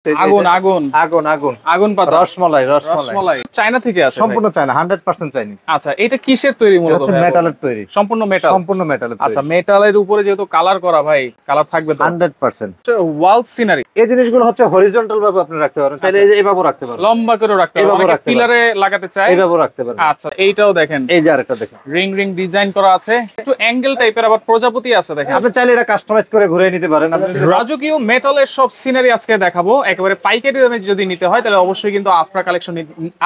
আগুন আগুন আগুন আগুন আগুন পাতা রসমালাই রসমালাই চায়না থেকে আসে সম্পূর্ণ চায়না 100% চাইনিজ। আচ্ছা এটা কিসের তৈরি মূলত? হচ্ছে মেটালের তৈরি, সম্পূর্ণ মেটাল। সম্পূর্ণ মেটালের তৈরি। আচ্ছা মেটালের উপরে যেহেতু কালার করা ভাই, কালার থাকবে তো 100%। ওয়াল সিনারি এই জিনিসগুলো হচ্ছে হরিজন্টাল ভাবে আপনি রাখতে পারেন, চাইলে এইভাবে রাখতে পারেন, লম্বা করে রাখতে পারেন, অনেকে পিলারে লাগাতে চায় এইভাবে রাখতে পারেন। আচ্ছা এইটাও দেখেন, এই যে আরেকটা দেখেন রিং রিং ডিজাইন করা আছে, একটু অ্যাঙ্গেল টাইপের, আবার প্রজাপতি আছে দেখেন। আপনি চাইলে এটা কাস্টমাইজ করে ঘুরিয়ে নিতে পারেন। আপনি রাজকীয় মেটালের সব সিনারি আজকে দেখাবো। একেবারে পাইকারি দামে যদি নিতে হয় তাহলে অবশ্যই কিন্তু আফরা কালেকশন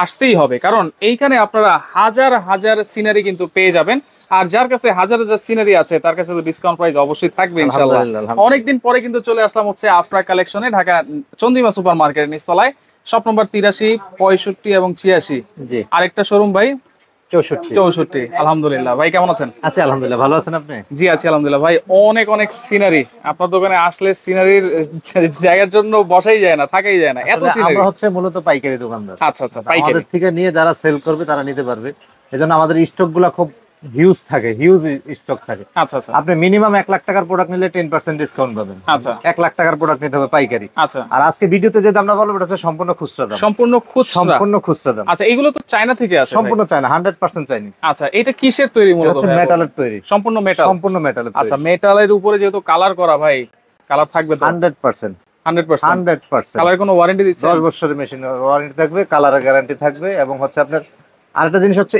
আসতেই হবে, কারণ এইখানে আপনারা হাজার হাজার সিনারি কিন্তু পেয়ে যাবেন। আর যার কাছে হাজার হাজার সিনারি আছে তার কাছে তো ডিসকাউন্ট প্রাইস অবশ্যই থাকবে ইনশাআল্লাহ। অনেকদিন পরে কিন্তু চলে আসলাম হচ্ছে আফরা কালেকশনে, ঢাকা চন্দ্রিমা সুপার মার্কেটের নিচতলায়, শপ নম্বর 83, 65 এবং 86। জি আরেকটা শোরুম ভাই 64। আলহামদুলিল্লাহ। ভাই কেমন আছেন? আছি আলহামদুলিল্লাহ, ভালো আছেন আপনি? জি আছি আলহামদুলিল্লাহ। ভাই অনেক অনেক সিনারি, আপনার দোকানে আসলে সিনারির জায়গার জন্য বসাই যায় না, থাকাই যায় না, এত সিনারি। আমরা হচ্ছে মূলত পাইকারি দোকানদার। আচ্ছা আচ্ছা, পাইকারি আমাদের থেকে নিয়ে যারা সেল করবে তারা নিতে পারবে, এজন্য আমাদের স্টক গুলা খুব হিউজ থাকে, হিউজ স্টক থাকে। আচ্ছা আচ্ছা, আপনি মিনিমাম 1 লাখ টাকার প্রোডাক্ট নিলে 10% ডিসকাউন্ট পাবেন। আচ্ছা 1 লাখ টাকার প্রোডাক্ট নিতে হবে পাইকারি। আচ্ছা, আর আজকে ভিডিওতে যে দামটা বলবো এটা হচ্ছে সম্পূর্ণ খুচরা দাম। সম্পূর্ণ খুচরা, সম্পূর্ণ খুচরা দাম। আচ্ছা এগুলো তো চায়না থেকে আসে? সম্পূর্ণ চায়না, 100% চাইনিজ। আচ্ছা এটা কিসের তৈরি মূলত? হচ্ছে মেটালের তৈরি, সম্পূর্ণ মেটাল। সম্পূর্ণ মেটালের তৈরি। আচ্ছা মেটালের উপরে যেহেতু কালার করা ভাই, কালার থাকবে তো 100%। 100%। কালার কোনো ওয়ারেন্টি দিচ্ছে? 10 বছরের মেশিন ওয়ারেন্টি থাকবে, কালারের গ্যারান্টি থাকবে, এবং হচ্ছে আপনার আরেকটা জিনিস হচ্ছে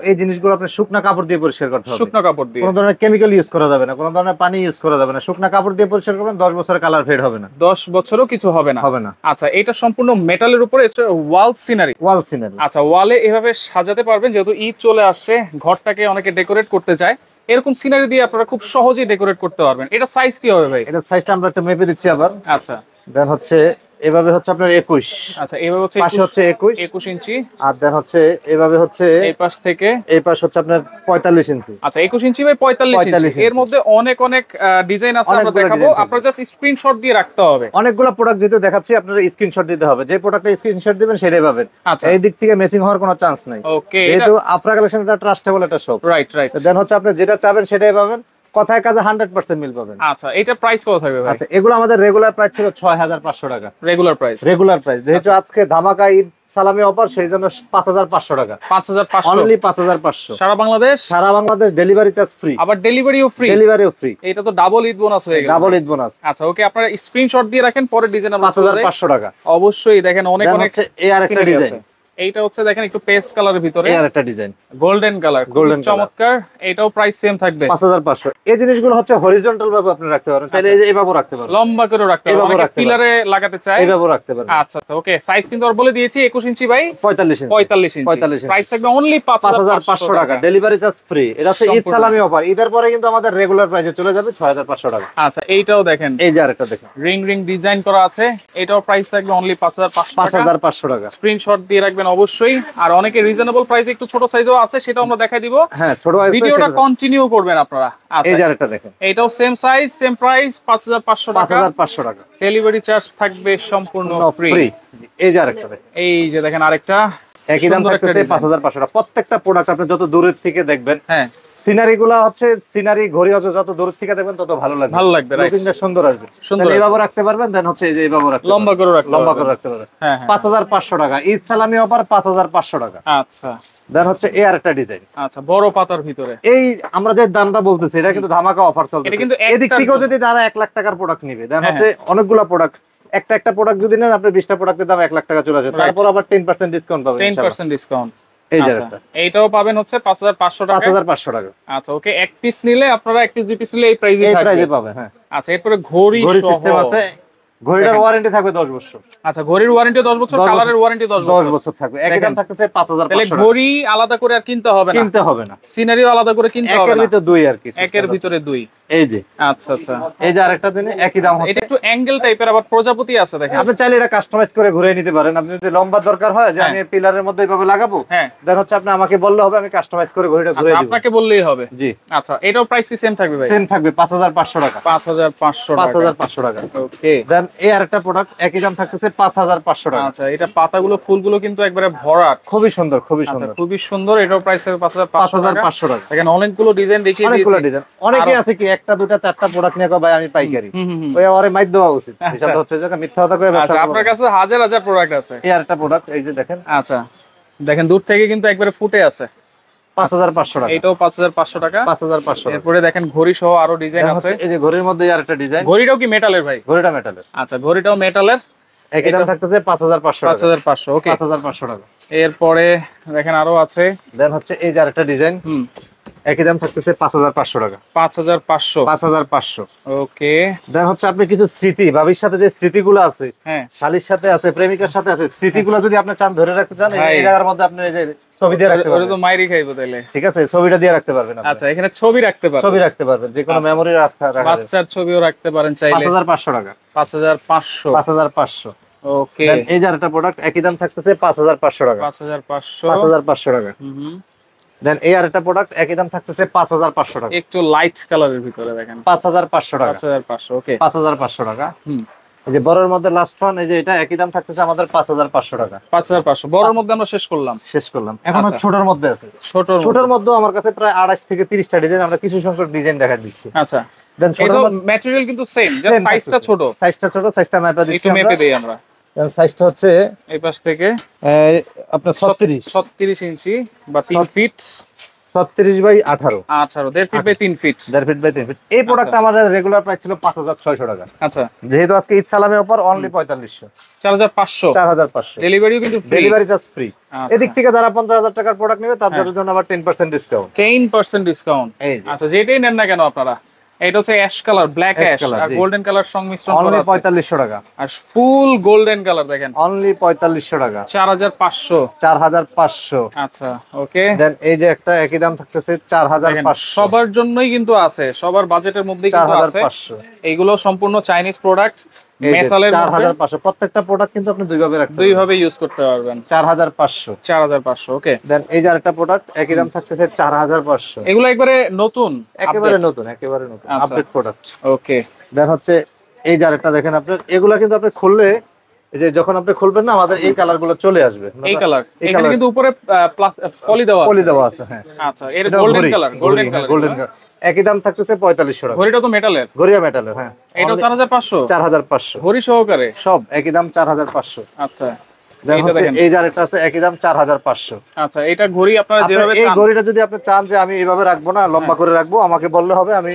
এই জিনিসগুলো আপনি শুকনা কাপড় দিয়ে পরিষ্কার করতে হবে। শুকনো কাপড় দিয়ে, কোনো ধরনের কেমিক্যাল ইউজ করা যাবে না, কোনো ধরনের পানি ইউজ করা যাবে না, শুকনা কাপড় দিয়ে পরিষ্কার করবেন, 10 বছরের কালার ফেড হবে না। 10 বছরও কিছু হবে না? হবে না। আচ্ছা এটা সম্পূর্ণ মেটালের উপরে ওয়াল সিনারি। ওয়াল সিনারি। আচ্ছা ওয়ালে এভাবে সাজাতে পারবেন, যেহেতু ঈদ চলে আসছে, ঘরটাকে অনেকে ডেকোরেট করতে চায়, এরকম সিনারি দিয়ে আপনারা খুব সহজেই ডেকোরেট করতে পারবেন। এটা সাইজ কি হবে ভাই? এটা সাইজটা আমরা একটা মেপে দিচ্ছি আবার। আচ্ছা দেন হচ্ছে এভাবে হচ্ছে আপনার 21। আচ্ছা এইভাবে হচ্ছে পাশে হচ্ছে 21 ইঞ্চি, আর দেন হচ্ছে এভাবে হচ্ছে এই পাশ থেকে এই পাশ হচ্ছে আপনার 45 ইঞ্চি। আচ্ছা 21 ইঞ্চি বাই 45 ইঞ্চি। এর মধ্যে অনেক অনেক ডিজাইন আছে, আমরা দেখাবো। আপনারা জাস্ট স্ক্রিনশট দিয়ে রাখতে হবে। অনেকগুলো প্রোডাক্ট যেটা দেখাচ্ছি আপনারা স্ক্রিনশট দিতে হবে, যে প্রোডাক্টে স্ক্রিনশট দিবেন সেটাই পাবেন। আচ্ছা এই দিক থেকে মেসিং হওয়ার কোনো চান্স নাই। ওকে, যেহেতু আফরা কালেকশন এটা ট্রাস্টেবল একটা শপ। Right right. দেন হচ্ছে আপনি যেটা চাবেন সেটাই পাবেন, কথায় কাজে 100% মিল পাবেন। আচ্ছা এটা প্রাইস কত থাকবে ভাই? আচ্ছা এগুলো আমাদের রেগুলার প্রাইস ছিল 6500 টাকা। Regular price? রেগুলার প্রাইস, যেহেতু আজকে ধামাকা ঈদ সালামি অফার, সেই জন্য 5500 টাকা। 5500 অনলি 5500। সারা বাংলাদেশ? সারা বাংলাদেশ ডেলিভারি চার্জ ফ্রি। আবার ডেলিভারিও ফ্রি? ডেলিভারিও ফ্রি। এটা তো ডাবল ঈদ বোনাস হয়ে গেল। Double Eid bonus. আচ্ছা ওকে, আপনারা স্ক্রিনশট দিয়ে রাখেন, পরে ডিজাইন আমরা 5500 টাকা। অবশ্যই দেখেন অনেক অনেক এই আরেকটা ডিজাইন, এইটা হচ্ছে দেখেন একটু পেস্ট কালারের ভিতরে, এই আরেকটা ডিজাইন গোল্ডেন কালার, গোল্ডেন চমৎকার। এটাও প্রাইস সেম থাকবে 5500। এই জিনিসগুলো হচ্ছে হরিজন্টাল ভাবে আপনি রাখতে পারেন, চাইলে এইভাবে রাখতে পারেন, লম্বা করে রাখতে পারেন, অনেকে পিলারে লাগাতে চায়, এইভাবে রাখতে পারেন। আচ্ছা আচ্ছা ওকে। সাইজ কিন্তু আর বলে দিয়েছি 21 inch by 45 inch. 45 inch. Price থাকবে অনলি 5500 টাকা, ডেলিভারি চার্জ ফ্রি। এটা হচ্ছে ঈদ সালামি অফার, ঈদের পরে কিন্তু আমাদের রেগুলার প্রাইসে চলে যাবে 6500 টাকা। আচ্ছা এইটাও দেখেন, এই যে আরেকটা দেখেন, রিং রিং ডিজাইন করা আছে, এটাও প্রাইস থাকবে অনলি 5500 টাকা। স্ক্রিনশট দিয়ে রাখবেন অবশ্যই। আর অনেকে রিজনেবল প্রাইসে একটু ছোট সাইজও আছে, সেটাও আমরা দেখাই দিব। হ্যাঁ ছোট ভিডিওটা কন্টিনিউ করবেন আপনারা। আচ্ছা এই যে আরেকটা দেখেন, এটাও সেম সাইজ সেম প্রাইস 5500 টাকা। 5500 টাকা। ডেলিভারি চার্জ থাকবে সম্পূর্ণ ফ্রি। এই যে আরেকটা দেখেন, এই যে দেখেন আরেকটা একই দাম থাকতেছে 5500 টাকা। প্রত্যেকটা প্রোডাক্ট আপনি যত দূরের থেকে দেখবেন, হ্যাঁ সিনারি গুলা হচ্ছে সিনারি ঘড়ি হচ্ছে যত দূর থেকে দেখবেন তত ভালো লাগবে, ভালো লাগবে, রাইট, লুকিংটা সুন্দর আসবে। সুন্দর এইভাবে রাখতে পারবেন। দেন হচ্ছে এই যে এইভাবে রাখতে লম্বা করে রাখতে লম্বা করে রাখতে পারবেন। হ্যাঁ 5500 টাকা ঈদ সালামি অফার, 5500 টাকা। আচ্ছা দেন হচ্ছে এই আরেকটা ডিজাইন, আচ্ছা বড় পাতার ভিতরে। এই আমরা যে দামটা বলতেছি এটা কিন্তু ধামাকা অফার চলছে। এটা কিন্তু এদিক থেকেও যদি তারা 1 লাখ টাকার প্রোডাক্ট নিবে, দেন হচ্ছে অনেকগুলা প্রোডাক্ট, একটা প্রোডাক্ট যদি নেন আপনি 20টা প্রোডাক্টের দাম 1 লাখ টাকা চলে আসে, তারপর আবার 10% ডিসকাউন্ট পাবেন। 10% ডিসকাউন্ট। এই যে আচ্ছা এইটাও পাবেন হচ্ছে 5500 টাকা। 5500 টাকা। আচ্ছা ওকে, এক পিস নিলে আপনারা এক পিস দুই পিস নিলে এই প্রাইসে থাকবে, এই প্রাইসে পাবেন। হ্যাঁ আচ্ছা এরপরে ঘড়ি সিস্টেম আছে, ঘড়িটার ওয়ারেন্টি থাকবে 10 বছর। আচ্ছা ঘড়ির ওয়ারেন্টি 10 বছর, কালারের ওয়ারেন্টি 10 বছর থাকবে। একই দাম থাকতেছে 5500 তাহলে টাকা। ঘড়ি আলাদা করে আর কিনতে হবে না, সিনারিও আলাদা করে কিনতে হবে না, একের ভিতরে দুই আর কি, একের ভিতরে দুই। এই যে আচ্ছা আচ্ছা, এই যে আরেকটা দিন একই দাম হচ্ছে। এটা একটু অ্যাঙ্গেল টাইপের, আবার প্রজাপতি আছে দেখেন। আপনি চাইলে এটা কাস্টমাইজ করে ঘুরিয়ে নিতে পারেন। আপনি যদি লম্বা দরকার হয় যে আমি পিলারের মধ্যে এইভাবে লাগাবো, হ্যাঁ দেন হচ্ছে আপনি আমাকে বললে হবে, আমি কাস্টমাইজ করে ঘড়িটা ঘুরিয়ে দিব। আপনাকে বললেই হবে? জি। আচ্ছা এটাও প্রাইস কি সেম থাকবে ভাই? সেম থাকবে 5500 টাকা। 5500 টাকা। ওকে। দেন এই আরেকটা প্রোডাক্ট একই দাম থাকতেছে 5500 টাকা। আচ্ছা এটা পাতাগুলো ফুলগুলো কিন্তু একবারে ভরাট, খুবই সুন্দর, খুবই সুন্দর। খুবই সুন্দর। এটাও প্রাইস 5500 টাকা। টাকা। দেখেন অনেকগুলো ডিজাইন দেখিয়ে দিয়েছি। অনেকগুলো ডিজাইন, অনেকে আছে কি একটা দুটা চারটা প্রোডাক্ট নিয়ে কয় ভাই আমি পাইকারি, হুম, হুম, হুম। ওই ওরে মাইর দেওয়া উচিত। আচ্ছা। হিসাবটা হচ্ছে যে মিথ্যা কথা কয়ে ব্যবসা আচ্ছা, করবো আপনার না। কাছে হাজার হাজার প্রোডাক্ট আছে। এই আরেকটা প্রোডাক্ট, এই যে দেখেন আচ্ছা, দেখেন দূর থেকে কিন্তু একবারে ফুটে আছে। 5500 টাকা, এইটাও 5500 টাকা। 5500 টাকা। এরপরে দেখেন ঘড়ি সহ আরো ডিজাইন এটা আছে। হচ্ছে এই যে ঘড়ির মধ্যে আরেকটা ডিজাইন, ঘড়িটাও কি মেটালের ভাই? ঘড়িটা মেটালের। আচ্ছা, ঘড়িটাও মেটালের। একই দাম থাকতেছে 5500 টাকা। 5500, ওকে। 5500 টাকা। এরপরে দেখেন আরো আছে। দেন হচ্ছে এই যে আরেকটা ডিজাইন, হুম, একই দাম থাকতেছে 5500 টাকা। 5500, 5500। ওকে। দেন হচ্ছে আপনি কিছু স্মৃতি, ভাবির সাথে যে স্মৃতিগুলো আছে, হ্যাঁ, শালির সাথে আছে, প্রেমিকার সাথে আছে, স্মৃতিগুলো যদি আপনি চান ধরে রাখতে চান, ভাই। এই জায়গার মধ্যে আপনি এই যে ছবি দিয়ে রাখতে ওটা তো পারবেন। মাইরি খাইবো তাইলে। ঠিক আছে, ছবিটা দিয়ে রাখতে পারবেন আপনি। আচ্ছা, এখানে ছবি রাখতে পারেন, ছবি রাখতে পারবেন, যে কোনো আচ্ছা। মেমোরি রাখা যাবে। বাচ্চার ছবিও রাখতে পারেন চাইলে। 5500 টাকা। 5500, 5500। ওকে। দেন এই যে আরেকটা প্রোডাক্ট, একই দাম থাকতেছে 5500 টাকা। 5500, 5500 টাকা। হুম, দেন এই আরেকটা প্রোডাক্ট, একই দাম থাকতেছে 5500 টাকা। একটু লাইট কালারের ভিতরে দেখেন। 5500 টাকা। 5500, ওকে। 5500 টাকা। হুম, এই যে বড়ের মধ্যে লাস্ট ওয়ান, এই যে এটা একই দাম থাকতেছে আমাদের 5500 টাকা। 5500 বড়র মধ্যে আমরা শেষ করলাম। শেষ করলাম, এখন আচ্ছা। ছোটর মধ্যে আছে। ছোটর ছোটর মধ্যে আমার কাছে প্রায় 28 থেকে 30টা ডিজাইন, আমরা কিছু সংখ্যক ডিজাইন দেখা দিচ্ছি। আচ্ছা, দেন ছোটর এটা মধ্যে ম্যাটেরিয়াল কিন্তু সেম, জাস্ট সাইজটা ছোট। সাইজটা ছোট, সাইজটা মাপা দিচ্ছি একটু মেপে আমরা। দেই আমরা। দেন সাইজটা হচ্ছে এই পাশ থেকে আপনার 36 36 ইঞ্চি বা 3 feet. 36 by 18, 18, 1.5 feet by 3 feet. 1.5 feet by 3 feet. এই প্রোডাক্টটা আমাদের রেগুলার প্রাইস ছিল 5600 টাকা। আচ্ছা, যেহেতু আজকে ঈদ সালামের উপর অনলি 4500, 4500। 4500 ডেলিভারিও কিন্তু ফ্রি। Delivery charge free. আচ্ছা। এদিক থেকে যারা 50000 টাকার প্রোডাক্ট নেবে তাদের জন্য আবার 10% ডিসকাউন্ট। 10% ডিসকাউন্ট। এই যে আচ্ছা, যেটাই নেন না কেন আপনারা, এটা হচ্ছে ash colour, black Ash ash color, আর জি। গোল্ডেন কালার সংমিশ্রণ করা অনলি আছে। 4500 টাকা। আর ফুল গোল্ডেন কালার দেখেন, অনলি 4500 টাকা। 4500। 4500। আচ্ছা, ওকে। দেন এই যে একটা একই দাম থাকতেছে দেখেন, 4500। সবার জন্যই কিন্তু আছে, সবার বাজেটের মধ্যেই কিন্তু আছে। 4500। এইগুলো সম্পূর্ণ চাইনিজ প্রোডাক্ট, এই যে মেটালের মধ্যে 4500। প্রত্যেকটা প্রোডাক্ট কিন্তু আপনি দুই ভাবে রাখতে দুই পারবেন। ভাবে ইউজ করতে পারবেন। 4500। 4500, ওকে। দেন এই যে আরেকটা প্রোডাক্ট, একই দাম থাকতেছে 4500। এগুলো একবারে নতুন, একেবারে update। নতুন, একেবারে নতুন আচ্ছা। Update product. ওকে। দেন হচ্ছে এই যে আরেকটা দেখেন, আপনার এগুলা কিন্তু আপনি খুললে, এই যে যখন আপনি খুলবেন না, আমাদের এই কালার গুলো চলে আসবে। এই কালার, এই এখানে কালার কিন্তু উপরে প্লাস পলি দেওয়া আছে। পলি দেওয়া আছে, হ্যাঁ। আচ্ছা, এর golden colour, golden colour. Golden colour. একই দাম থাকতেছে 4500 টাকা। ঘড়িটা তো মেটালের, গড়িয়া মেটালের, হ্যাঁ। এটাও 4500 4500। ঘড়ি সহকারে। সব একই দাম 4500। আচ্ছা, দেন এইটা হচ্ছে দেখেন। এই যে আরেকটা আছে, একই দাম 4500। আচ্ছা, এটা ঘড়ি আপনারা আপনার যেভাবে এই চান ঘড়িটা যদি আপনি চান যে আমি এইভাবে রাখবো না, লম্বা করে রাখবো, আমাকে বললে হবে, আমি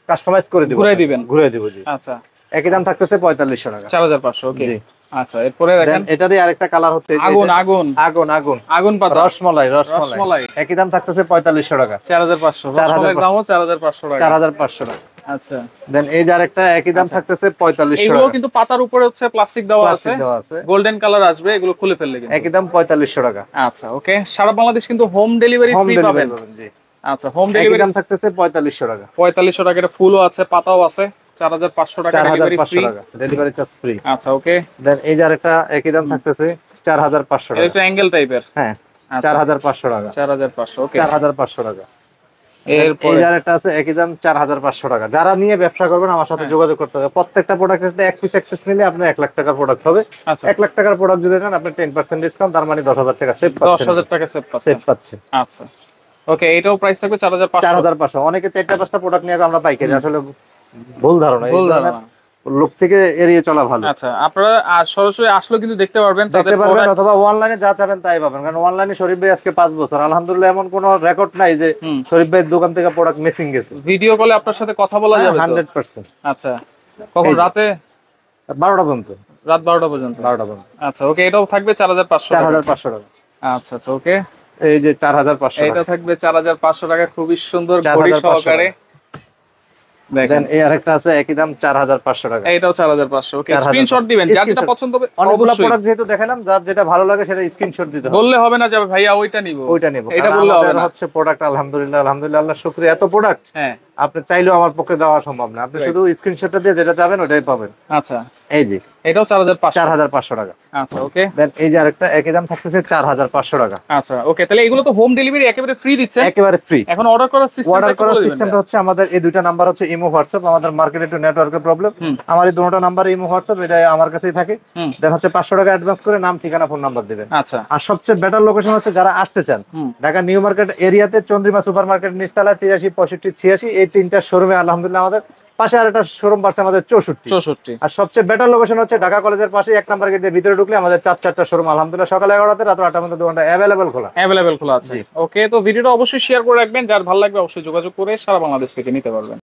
কাস্টমাইজ করে দিব। ঘুরাই দিবেন। ঘুরাই দিব, জি। আচ্ছা, একই দাম থাকতেছে 4500 টাকা। 4500, ওকে। জি। আচ্ছা, এরপরে দেখেন দেন এটারই আরেকটা কালার হচ্ছে এই যে আগুন, এটা- আগুন, আগুন আগুন আগুন পাতা, রসমালাই, রসমালাই। রসমালাই। একই দাম থাকতেছে 4500 টাকা। 4500, 4500 রসমালাইয়ের দামও 4500 টাকা। 4500 টাকা। আচ্ছা, দেন এই যে আরেকটা একই দাম থাকতেছে 4500 এগুলো টাকা। কিন্তু পাতার উপরে হচ্ছে প্লাস্টিক দেওয়া আছে, প্লাস্টিক দেওয়া আছে। গোল্ডেন কালার আসবে, এগুলো খুলে ফেললে কিন্তু। একই দাম 4500 টাকা। আচ্ছা, ওকে। সারা বাংলাদেশ কিন্তু home delivery home free delivery পাবেন। পাবেন, জি। আচ্ছা, হোম একই ডেলিভারি দাম থাকতেছে 4500 টাকা। 4500 টাকা। এটা ফুলও আছে, পাতাও আছে। 4500 টাকা ডেলিভারি 4500 ফ্রি। টাকা ডেলিভারি চার্জ ফ্রি। আচ্ছা, ওকে। দেন এই যে আরেকটা একই দাম থাকতেছে 4500 এটা টাকা। একটু অ্যাঙ্গেল টাইপের। হ্যাঁ, আচ্ছা, 4500 টাকা। 4500, ওকে। 4500 টাকা। এই এরপরে যে আরেকটা আছে, একই দাম 4500 টাকা। যারা নিয়ে ব্যবসা করবেন আমার সাথে যোগাযোগ করতে হবে। প্রত্যেকটা প্রোডাক্টে এক পিস নিলে আপনার 1 লাখ টাকার প্রোডাক্ট হবে। আচ্ছা, 1 লাখ টাকার প্রোডাক্ট যদি নেন আপনি 10% ডিসকাউন্ট, তার মানে 10000 টাকা সেভ পাচ্ছেন। 10000 টাকা সেভ পাচ্ছেন। সেভ পাচ্ছেন। আচ্ছা, ওকে। এটাও প্রাইস থাকবে 4500। 4500। অনেকে 4টা 5টা প্রোডাক্ট নিয়ে আমরা পাইকারি, আসলে ভুল ধারণা। এই ভুল ধরনের ধারণা। লোক থেকে এড়িয়ে চলা ভালো। আচ্ছা, আপনারা সরাসরি আসলেও কিন্তু দেখতে পারবেন তাদের দেখতে পারবেন, প্রোডাক্ট। অথবা অনলাইনে যা চাবেন তাই পাবেন। কারণ অনলাইনে শরীফ ভাই আজকে 5 বছর আলহামদুলিল্লাহ এমন কোনো রেকর্ড নাই যে হুম। শরীফ ভাইয়ের দোকান থেকে প্রোডাক্ট মিসিং গেছে। ভিডিও কলে আপনার সাথে কথা বলা যাবে তো? 100%। আচ্ছা, কখন? এই যে। রাতে? 12টা পর্যন্ত। রাত 12টা পর্যন্ত। 12টা পর্যন্ত। আচ্ছা, ওকে। এটাও থাকবে 4500 টাকা। 4500 টাকা। আচ্ছা, আচ্ছা, ওকে। এই যে 4500 এটা টাকা। থাকবে 4500 টাকা, খুবই সুন্দর ঘড়ি 4500 সহকারে। দেখেন, দেন এই আরেকটা আছে, একই দাম 4500 টাকা। এইটাও 4500, ওকে। 4500 স্ক্রিনশট দিবেন, যার যেটা Screenshot। পছন্দ হবে অনেকগুলো অবশ্যই। প্রোডাক্ট যেহেতু দেখালাম, যার যেটা ভালো লাগে সেটা স্ক্রিনশট দিতে হবে। বললে হবে না যে ভাইয়া ওইটা নিব, ওইটা নেব। এটা কারণ বললে হবে আমাদের না। হচ্ছে প্রোডাক্ট আলহামদুলিল্লাহ, আলহামদুলিল্লাহ, আল্লাহর শুকরিয়া, এত প্রোডাক্ট হ্যাঁ, আপনি চাইলেও আমার পক্ষে দেওয়া সম্ভব না। আপনি Right. শুধু স্ক্রিনশটটা দিয়ে যেটা চাবেন ওটাই পাবেন। আচ্ছা। এই যে এটাও 4500। 4500 টাকা। আচ্ছা, ওকে। দেন এই যে আরেকটা একই দাম থাকতেছে 4500 টাকা। আচ্ছা, ওকে। তাহলে এগুলো তো হোম ডেলিভারি একেবারে ফ্রি দিচ্ছেন। একেবারে ফ্রি। এখন অর্ডার করার সিস্টেম, অর্ডার করার সিস্টেমটা হচ্ছে আমাদের এই দুইটা নাম্বার হচ্ছে ইমো হোয়াটসঅ্যাপ। আমাদের মার্কেটে একটু নেটওয়ার্কের প্রবলেম, হুম। আমার এই দুটো নাম্বার ইমো হোয়াটসঅ্যাপ, এটা আমার কাছেই থাকে। হুম। দেন হচ্ছে 500 টাকা অ্যাডভান্স করে নাম, ঠিকানা, ফোন নাম্বার দিবেন। আচ্ছা, আর সবচেয়ে বেটার লোকেশন হচ্ছে যারা আসতে চান হুম। ঢাকা নিউ মার্কেট এরিয়াতে চন্দ্রিমা সুপার মার্কেট নিচতলা 83 65 86 এই এই 3টা শোরুমে আলহামদুলিল্লাহ আমাদের পাশে আরেকটা শোরুম পাচ্ছে আমাদের 64। আর সবচেয়ে বেটার লোকেশন হচ্ছে ঢাকা কলেজের পাশে 1 নাম্বার গেটের ভিতরে ঢুকলে আমাদের 4টা শোরুম আলহামদুলিল্লাহ সকাল 11টা রাত 8টার মধ্যে দোকানটা অ্যাভেলেবেল খোলা আছে। ওকে, তো ভিডিওটা অবশ্যই শেয়ার করে রাখবেন, যার ভালো লাগবে অবশ্যই যোগাযোগ করে সারা বাংলাদেশ থেকে নিতে পারবেন।